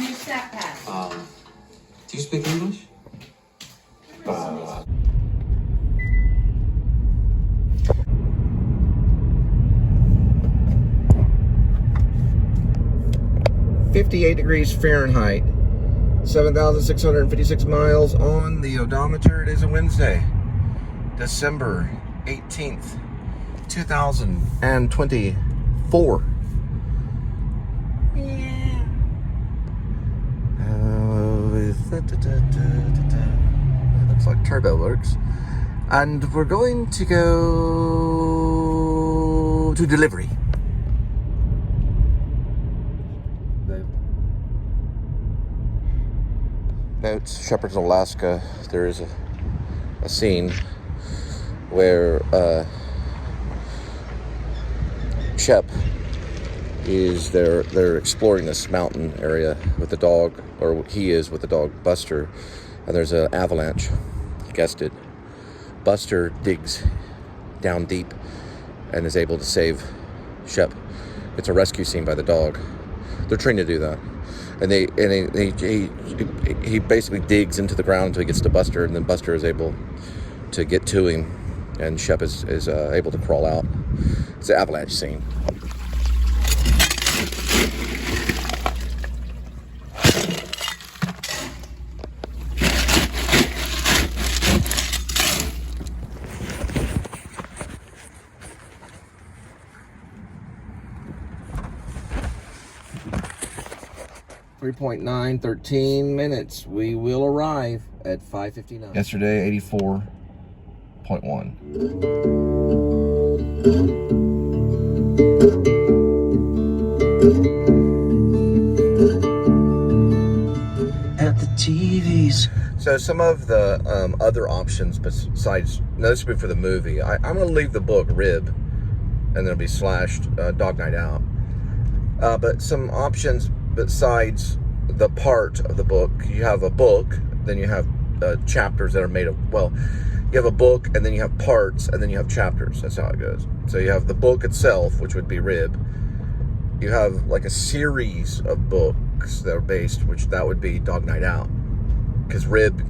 in your stack pack. Do you speak English? $58 degrees Fahrenheit, 7,656 miles on the odometer. It is a Wednesday, December 18th, 2024. Yeah. It looks like turbo works. And we're going to go to delivery. Notes, Shepherd's, Alaska. There is a scene where Shep is they're exploring this mountain area with the dog, or he is with the dog Buster, and there's an avalanche. You guessed it. Buster digs down deep and is able to save Shep. It's a rescue scene by the dog. They're trained to do that. And he basically digs into the ground until he gets to Buster, and then Buster is able to get to him, and Shep is able to crawl out. It's an avalanche scene. .913 minutes. We will arrive at 5:59. Yesterday, 84.1. At the TVs. So some of the other options besides, no, this would be for the movie. I'm going to leave the book Rib, and then it'll be slashed Dog Night Out. But some options besides the part of the book. You have a book, then you have chapters that are made of, well, you have a book, and then you have parts, and then you have chapters. That's how it goes. So you have the book itself, which would be Rib. You have like a series of books that are based, which that would be Dog Night Out, because Rib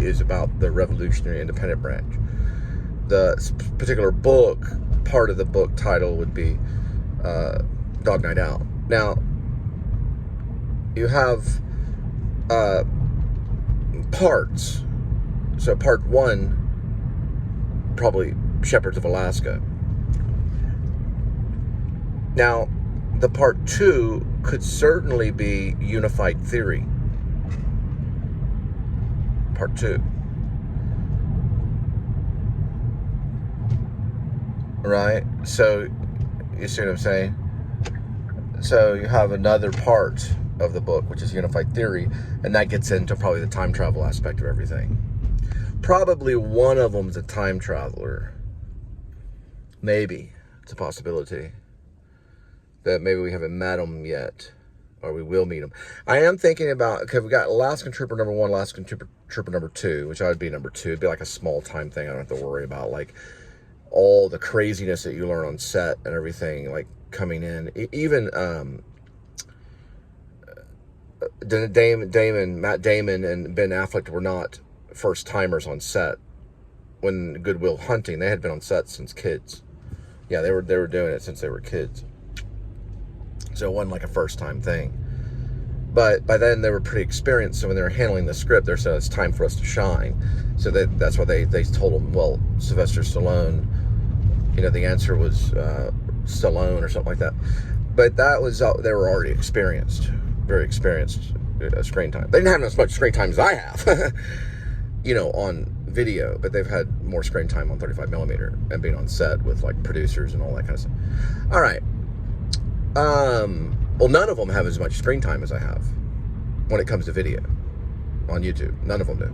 is about the Revolutionary Independent Branch. The particular book, part of the book title would be Dog Night Out. Now, you have parts. So part one, probably Shepherds of Alaska. Now, the part two could certainly be Unified Theory. Part two. Right? So, you see what I'm saying? So you have another part of the book, which is Unified Theory, and that gets into probably the time travel aspect of everything. Probably one of them is a time traveler. Maybe. It's a possibility. That maybe we haven't met him yet, or we will meet him. I am thinking about, okay, we got Alaskan Trooper number 1, Alaskan Trooper number 2, which I would be number 2. It'd be like a small time thing I don't have to worry about, like all the craziness that you learn on set and everything, like coming in. Even Matt Damon and Ben Affleck were not first timers on set. When Good Will Hunting, they had been on set since kids. Yeah, they were doing it since they were kids. So it wasn't like a first time thing. But by then they were pretty experienced. So when they were handling the script, they said it's time for us to shine. So that's why they told them, well, Sylvester Stallone. You know, the answer was Stallone or something like that. But that was they were already experienced, very experienced screen time. They didn't have as much screen time as I have, you know, on video. But they've had more screen time on 35mm and being on set with like producers and all that kind of stuff. All right. Well, none of them have as much screen time as I have when it comes to video on YouTube. None of them do.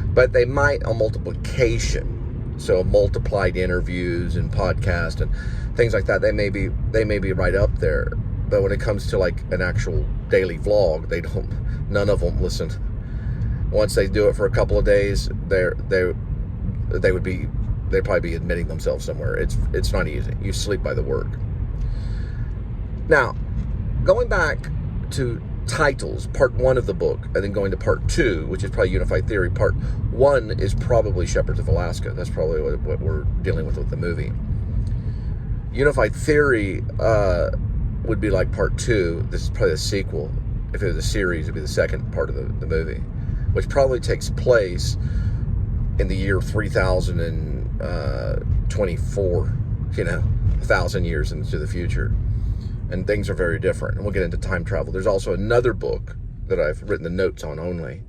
But they might on multiplication. So multiplied interviews and podcasts and things like that. They may be right up there. But when it comes to like an actual daily vlog, none of them listen. Once they do it for a couple of days, they'd probably be admitting themselves somewhere. It's not easy. You sleep by the work. Now, going back to titles, part 1 of the book, and then going to part 2, which is probably Unified Theory. Part 1 is probably Shepherds of Alaska. That's probably what we're dealing with the movie. Unified Theory would be like part 2. This is probably the sequel. If it was a series, it'd be the second part of the movie, which probably takes place in the year 3024, 1,000 years into the future. And things are very different. And we'll get into time travel. There's also another book that I've written the notes on only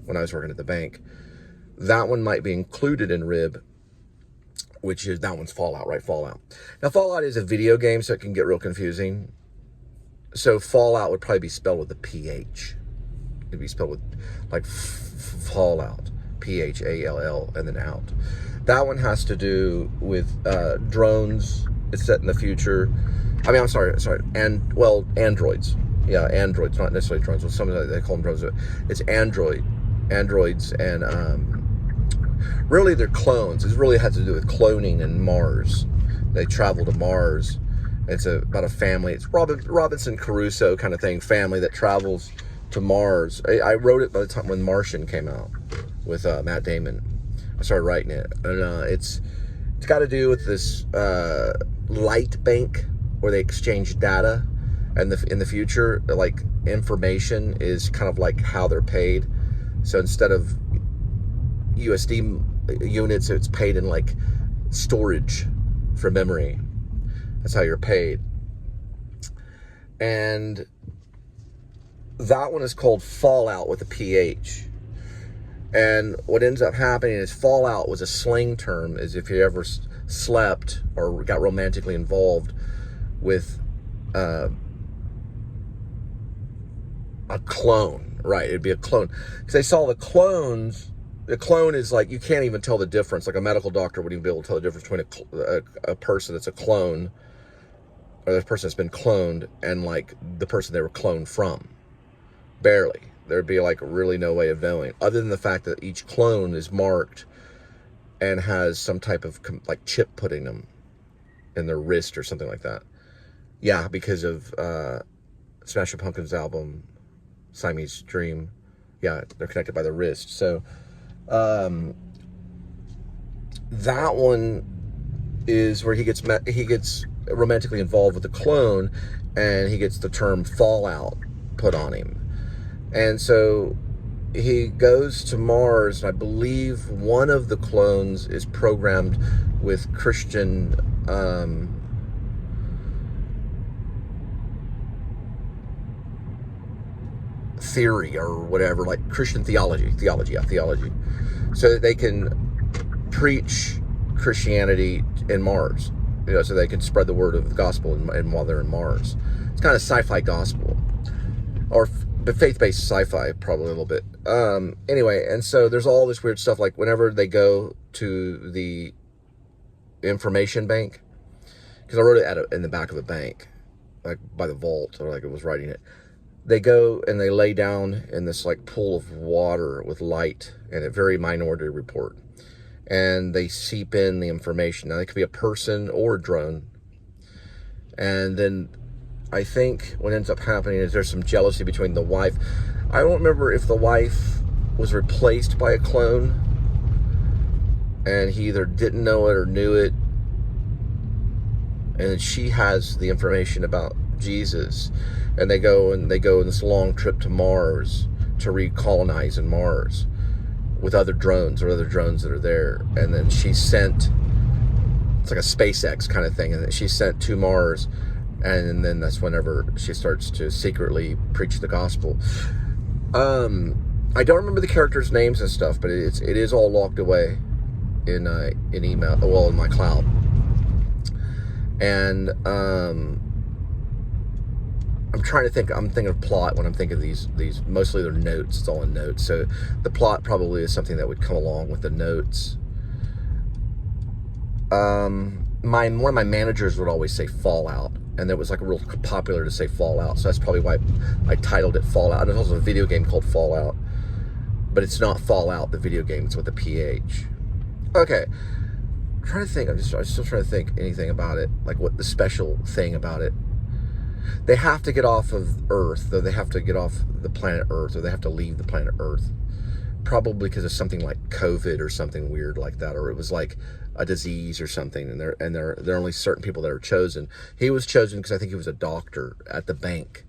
when I was working at the bank. That one might be included in Rib, which is, that one's Phall Out, right? Phall Out. Now, Phall Out is a video game, so it can get real confusing. So Phall Out would probably be spelled with a PH. It'd be spelled with, like, Phall Out. P-H-A-L-L, and then out. That one has to do with drones. It's set in the future. I mean, I'm sorry, androids. Yeah, androids, not necessarily drones. Well, some of they call them drones. It's androids, and really they're clones. It really has to do with cloning in Mars. They travel to Mars. It's about a family. It's Robinson Crusoe kind of thing, family that travels to Mars. I wrote it by the time when Martian came out with Matt Damon. I started writing it, and it's got to do with this light bank where they exchange data, and in the future, like, information is kind of like how they're paid. So instead of USD units, it's paid in like storage for memory. That's how you're paid. And that one is called Phall Out with a PH. And what ends up happening is Phall Out was a slang term, as if you ever slept or got romantically involved with a clone, right? It'd be a clone. Because they saw the clones. The clone is like, you can't even tell the difference. Like a medical doctor wouldn't even be able to tell the difference between a person that's a clone, or the person that's been cloned, and like the person they were cloned from. Barely. There'd be like really no way of knowing, other than the fact that each clone is marked and has some type of like chip put in them, in their wrist or something like that. Yeah, because of Smashing Pumpkins' album Siamese Dream. Yeah, they're connected by the wrist. So that one is where he gets romantically involved with the clone, and he gets the term Phall Out put on him. And so he goes to Mars, and I believe one of the clones is programmed with Christian theory or whatever, like Christian theology, so that they can preach Christianity in Mars, so they can spread the word of the gospel and while they're in Mars. It's kind of sci-fi gospel, or but faith-based sci-fi, probably a little bit. Anyway, and so there's all this weird stuff, like whenever they go to the information bank, because I wrote it in the back of a bank, like by the vault, or like I was writing it. They go and they lay down in this like pool of water with light and a very Minority Report, and they seep in the information. Now, it could be a person or a drone, and then I think what ends up happening is there's some jealousy between the wife. I don't remember if the wife was replaced by a clone and he either didn't know it or knew it, and she has the information about Jesus, and they go on this long trip to Mars to recolonize in Mars with other drones that are there. And then she's sent, it's like a SpaceX kind of thing, and she's sent to Mars. And then that's whenever she starts to secretly preach the gospel. I don't remember the characters' names and stuff, but it is all locked away in email, well, in my cloud. And I'm trying to think. I'm thinking of plot when I'm thinking of these. Mostly they're notes. It's all in notes. So the plot probably is something that would come along with the notes. One of my managers would always say Phall Out, and it was like real popular to say Phall Out, so that's probably why I titled it Phall Out. And there's also a video game called Phall Out, but it's not Phall Out, the video game. It's with a PH. Okay, I'm trying to think. I'm still trying to think anything about it, like what the special thing about it. They have to get off of Earth, though. They have to get off the planet Earth, or they have to leave the planet Earth. Probably because of something like COVID or something weird like that, or it was like a disease or something, and there are only certain people that are chosen. He was chosen because I think he was a doctor at the bank,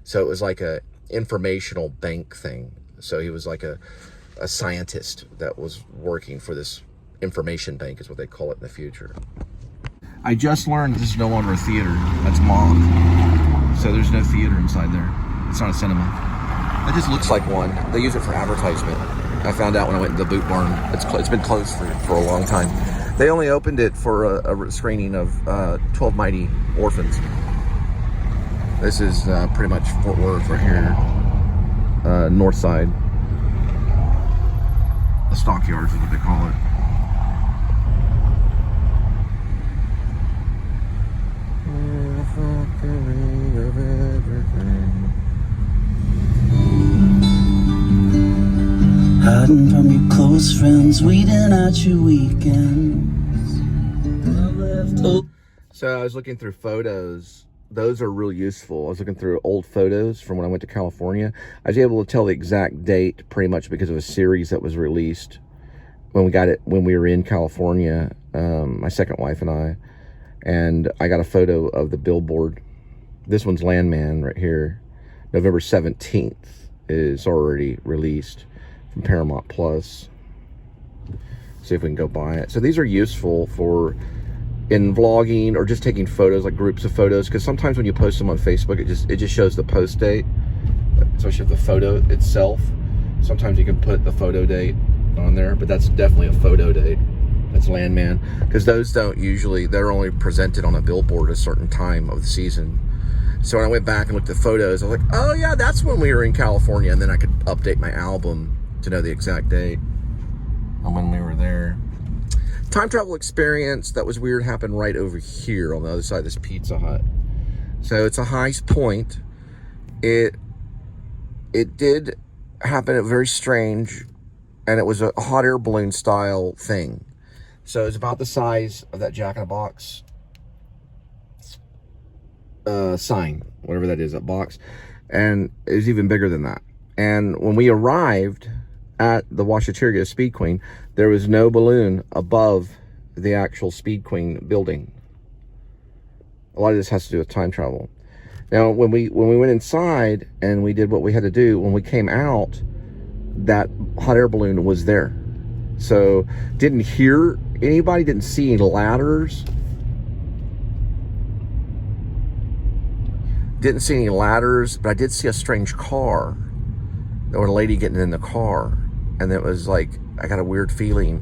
so it was like a informational bank thing. So he was like a scientist that was working for this information bank, is what they call it in the future. I just learned this is no longer a theater. That's mock. So there's no theater inside there. It's not a cinema. It just looks like one. They use it for advertisement. I found out when I went to the Boot Barn. It's been closed for a long time. They only opened it for a screening of 12 Mighty Orphans. This is pretty much Fort Worth right here. North side. The stockyards is what they call it. Hiding from your close friends, weeding out your weekends. So I was looking through photos. Those are real useful. I was looking through old photos from when I went to California. I was able to tell the exact date pretty much because of a series that was released when we were in California, my second wife and I. And I got a photo of the billboard. This one's Landman right here. November 17th is already released from Paramount Plus. See if we can go buy it. So these are useful for in vlogging or just taking photos, like groups of photos, because sometimes when you post them on Facebook, it just shows the post date, especially of the photo itself. Sometimes you can put the photo date on there, but that's definitely a photo date. That's Landman, because those don't usually, they're only presented on a billboard at a certain time of the season. So when I went back and looked at photos, I was like, oh yeah, that's when we were in California, and then I could update my album to know the exact date on when we were there. Time travel experience that was weird happened right over here on the other side of this Pizza Hut. So it's a high point. It did happen, very strange, and it was a hot air balloon style thing. So it's about the size of that Jack in the Box sign, whatever that is, that box, and it was even bigger than that. And when we arrived at the Washateria Speed Queen, there was no balloon above the actual Speed Queen building. A lot of this has to do with time travel. Now, when we went inside and we did what we had to do, when we came out, that hot air balloon was there. So didn't hear anybody, didn't see any ladders. Didn't see any ladders, but I did see a strange car. There was a lady getting in the car, and it was like, I got a weird feeling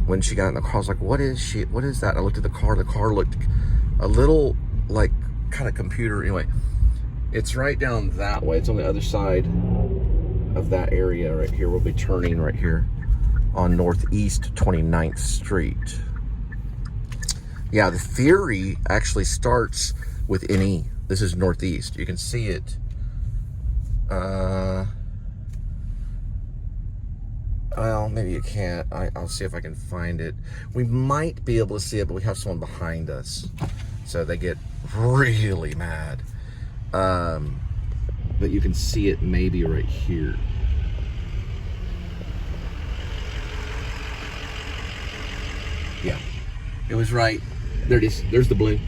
when she got in the car. I was like, what is she? What is that? And I looked at the car. The car looked a little like kind of computer. Anyway, it's right down that way. It's on the other side of that area right here. We'll be turning right here on Northeast 29th Street. Yeah, the theory actually starts with NE. This is Northeast. You can see it. Well, maybe you can't. I'll see if I can find it. We might be able to see it, but we have someone behind us, so they get really mad. But you can see it maybe right here. Yeah, it was right. There it is. There's the balloon.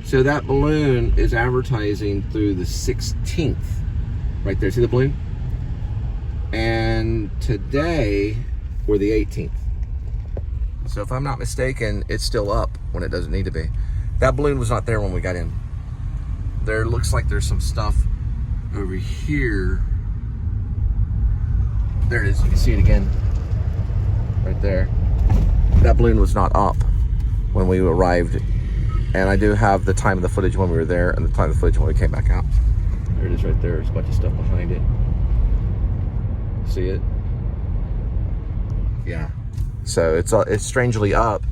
So that balloon is advertising through the 16th. Right there. See the balloon? And today, we're the 18th. So if I'm not mistaken, it's still up when it doesn't need to be. That balloon was not there when we got in. There looks like there's some stuff over here. There it is. You can see it again. Right there. That balloon was not up when we arrived. And I do have the time of the footage when we were there and the time of the footage when we came back out. There it is right there. There's a bunch of stuff behind it. See it? Yeah. So it's strangely up.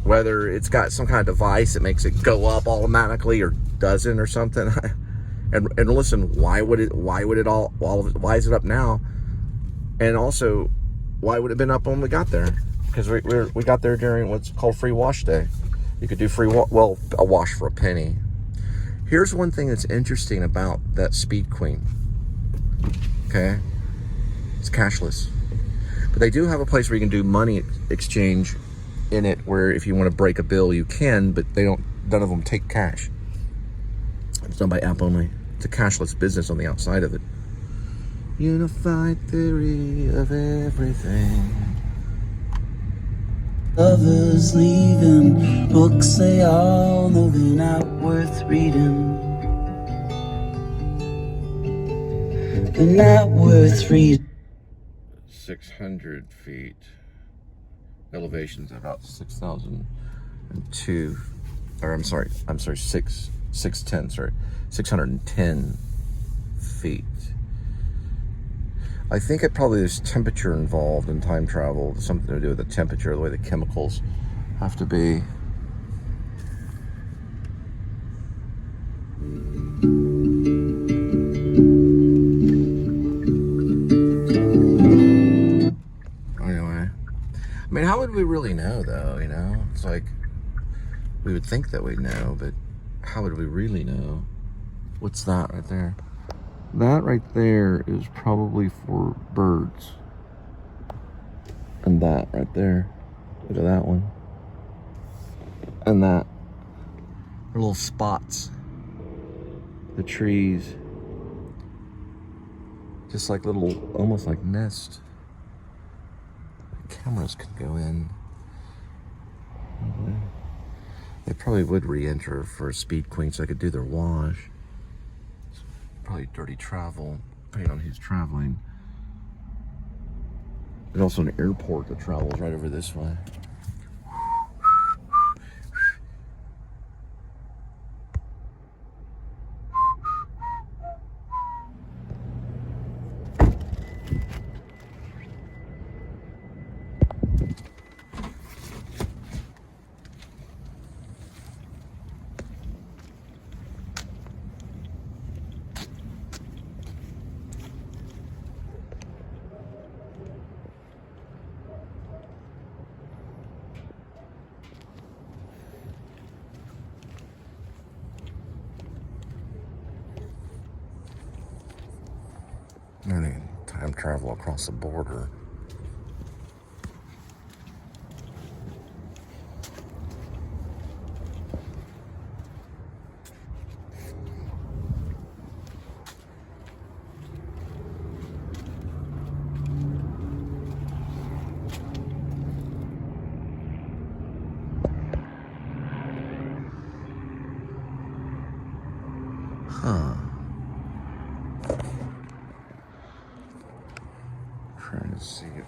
Whether it's got some kind of device that makes it go up automatically or doesn't or something. and listen, why is it up now? And also, why would it have been up when we got there? Because we got there during what's called free wash day. You could do a wash for a penny. Here's one thing that's interesting about that Speed Queen. Okay? It's cashless. But they do have a place where you can do money exchange in it, where if you want to break a bill, you can, but none of them take cash. It's done by app only. It's a cashless business on the outside of it. Unified theory of everything. Lovers leaving, books they all know they're not worth reading. They're not worth reading. 600 feet. Elevation's about 6,002. Or I'm sorry, 610, sorry. 610 feet. I think it probably there's temperature involved in time travel. Something to do with the temperature, the way the chemicals have to be. Anyway, I mean, how would we really know, though? You know, it's like we would think that we'd know, but how would we really know? What's that right there? That right there is probably for birds. And that right there. Look at that one. And that. They're little spots. The trees. Just like little, almost like nests. Cameras could go in. They probably would re-enter for a Speed Queen so they could do their wash. Probably dirty travel, depending on who's traveling. There's also an airport that travels right over this way. And then time travel across the border. Huh. Trying to see if